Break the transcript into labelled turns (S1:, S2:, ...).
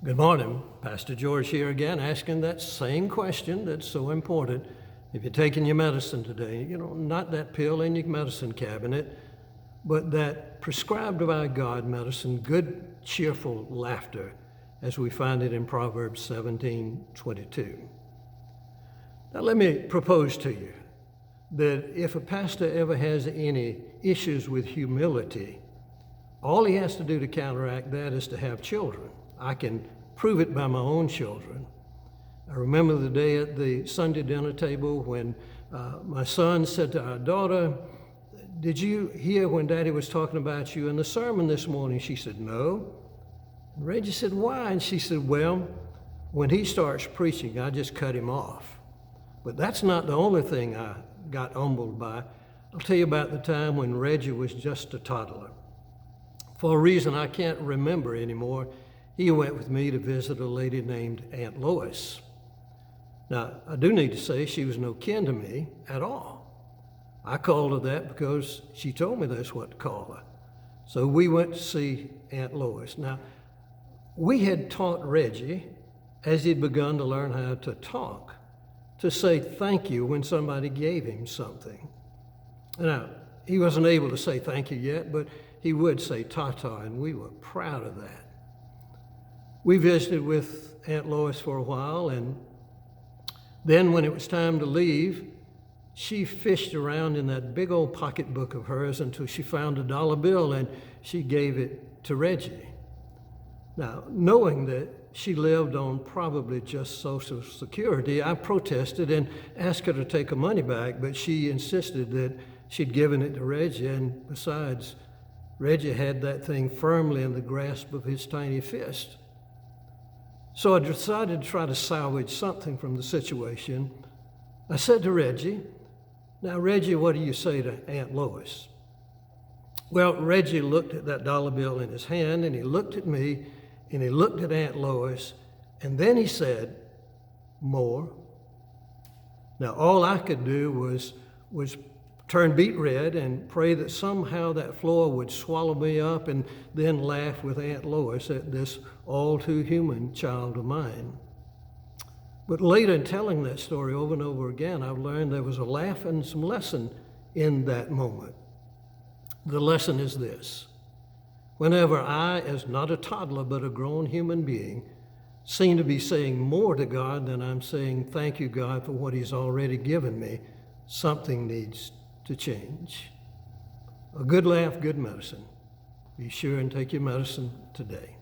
S1: Good morning. Pastor George here again, asking that same question that's so important. If you're taking your medicine today, not that pill in your medicine cabinet, but that prescribed by God medicine, good, cheerful laughter, as we find it in Proverbs 17:22. Now let me propose to you that if a pastor ever has any issues with humility, all he has to do to counteract that is to have children. I can prove it by my own children. I remember the day at the Sunday dinner table when my son said to our daughter, "Did you hear when Daddy was talking about you in the sermon this morning?" She said, "No." And Reggie said, "Why?" And she said, "Well, when he starts preaching, I just cut him off." But that's not the only thing I got humbled by. I'll tell you about the time when Reggie was just a toddler. For a reason I can't remember anymore, he went with me to visit a lady named Aunt Lois. Now, I do need to say she was no kin to me at all. I called her that because she told me that's what to call her. So we went to see Aunt Lois. Now, we had taught Reggie, as he'd begun to learn how to talk, to say thank you when somebody gave him something. Now, he wasn't able to say thank you yet, but he would say ta-ta, and we were proud of that. We visited with Aunt Lois for a while, and then when it was time to leave, she fished around in that big old pocketbook of hers until she found a dollar bill, and she gave it to Reggie. Now, knowing that she lived on probably just Social Security, I protested and asked her to take her money back, but she insisted that she'd given it to Reggie, and besides, Reggie had that thing firmly in the grasp of his tiny fist. So I decided to try to salvage something from the situation. I said to Reggie, "Now, Reggie, what do you say to Aunt Lois?" Well, Reggie looked at that dollar bill in his hand, and he looked at me, and he looked at Aunt Lois, and then he said, "More." Now, all I could do was turn beet red and pray that somehow that floor would swallow me up, and then laugh with Aunt Lois at this all too human child of mine. But later, in telling that story over and over again, I've learned there was a laugh and some lesson in that moment. The lesson is this: whenever I, as not a toddler but a grown human being, seem to be saying more to God than I'm saying thank you, God, for what He's already given me, something needs to change. A good laugh, good medicine. Be sure and take your medicine today.